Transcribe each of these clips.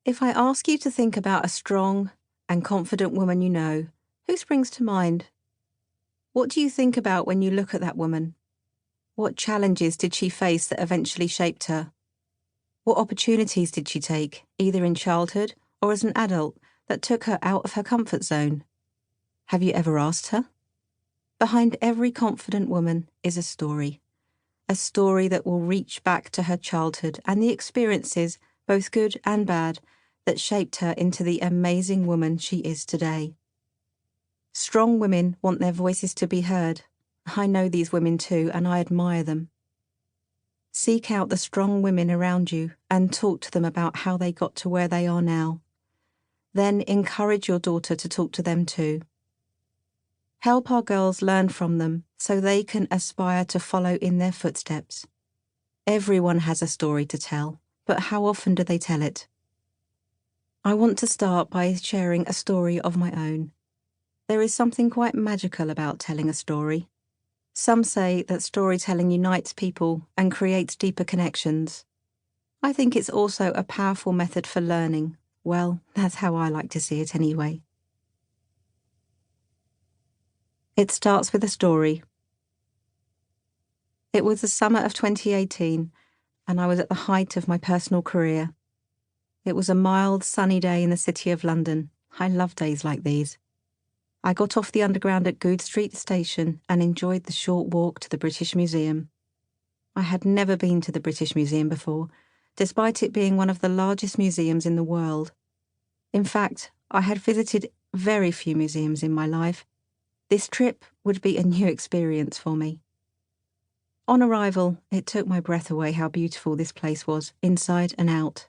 If I ask you to think about a strong and confident woman you know, who springs to mind? What do you think about when you look at that woman? What challenges did she face that eventually shaped her? What opportunities did she take, either in childhood or as an adult, that took her out of her comfort zone? Have you ever asked her? Behind every confident woman is a story that will reach back to her childhood and the experiences, both good and bad, that shaped her into the amazing woman she is today. Strong women want their voices to be heard. I know these women too, and I admire them. Seek out the strong women around you and talk to them about how they got to where they are now. Then encourage your daughter to talk to them too. Help our girls learn from them so they can aspire to follow in their footsteps. Everyone has a story to tell, but how often do they tell it? I want to start by sharing a story of my own. There is something quite magical about telling a story. Some say that storytelling unites people and creates deeper connections. I think it's also a powerful method for learning. Well, that's how I like to see it anyway. It starts with a story. It was the summer of 2018, and I was at the height of my personal career. It was a mild, sunny day in the city of London. I love days like these. I got off the Underground at Goode Street Station and enjoyed the short walk to the British Museum. I had never been to the British Museum before, despite it being one of the largest museums in the world. In fact, I had visited very few museums in my life. This trip would be a new experience for me. On arrival, it took my breath away how beautiful this place was, inside and out.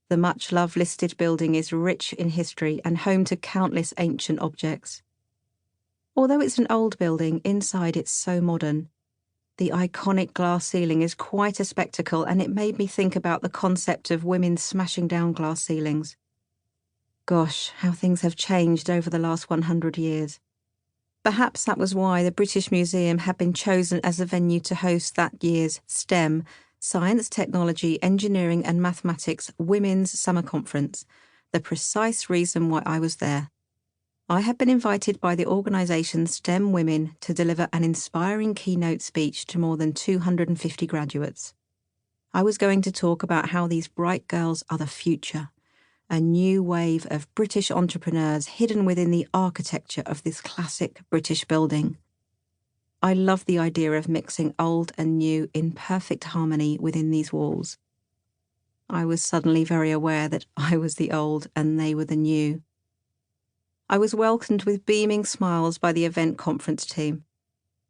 The much-loved listed building is rich in history and home to countless ancient objects. Although it's an old building, inside it's so modern. The iconic glass ceiling is quite a spectacle, and it made me think about the concept of women smashing down glass ceilings. Gosh, how things have changed over the last 100 years. Perhaps that was why the British Museum had been chosen as the venue to host that year's STEM, Science, Technology, Engineering and Mathematics Women's Summer Conference, the precise reason why I was there. I had been invited by the organisation STEM Women to deliver an inspiring keynote speech to more than 250 graduates. I was going to talk about how these bright girls are the future, a new wave of British entrepreneurs hidden within the architecture of this classic British building. I love the idea of mixing old and new in perfect harmony within these walls. I was suddenly very aware that I was the old and they were the new. I was welcomed with beaming smiles by the event conference team.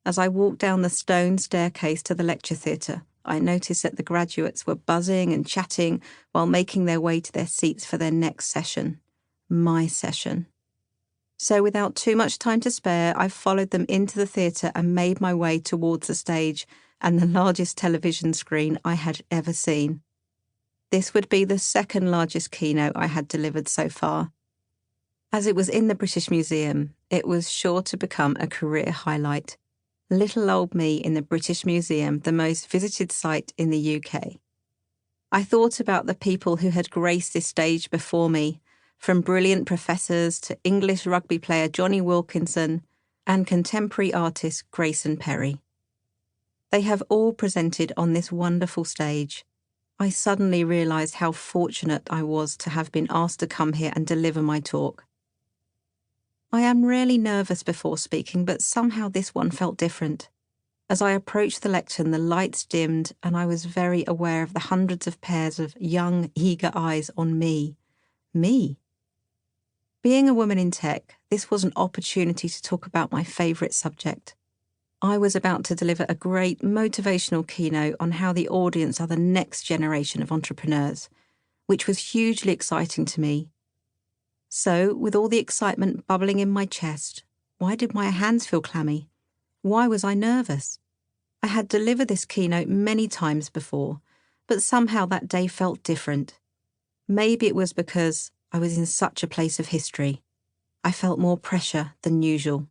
As I walked down the stone staircase to the lecture theatre, I noticed that the graduates were buzzing and chatting while making their way to their seats for their next session. My session. So without too much time to spare, I followed them into the theatre and made my way towards the stage and the largest television screen I had ever seen. This would be the second largest keynote I had delivered so far. As it was in the British Museum, it was sure to become a career highlight. Little old me in the British Museum, the most visited site in the UK. I thought about the people who had graced this stage before me, from brilliant professors to English rugby player Johnny Wilkinson and contemporary artist Grayson Perry. They have all presented on this wonderful stage. I suddenly realised how fortunate I was to have been asked to come here and deliver my talk. I am rarely nervous before speaking, but somehow this one felt different. As I approached the lectern, the lights dimmed and I was very aware of the hundreds of pairs of young, eager eyes on me. Me. Being a woman in tech, this was an opportunity to talk about my favourite subject. I was about to deliver a great motivational keynote on how the audience are the next generation of entrepreneurs, which was hugely exciting to me. So, with all the excitement bubbling in my chest, why did my hands feel clammy? Why was I nervous? I had delivered this keynote many times before, but somehow that day felt different. Maybe it was because I was in such a place of history. I felt more pressure than usual.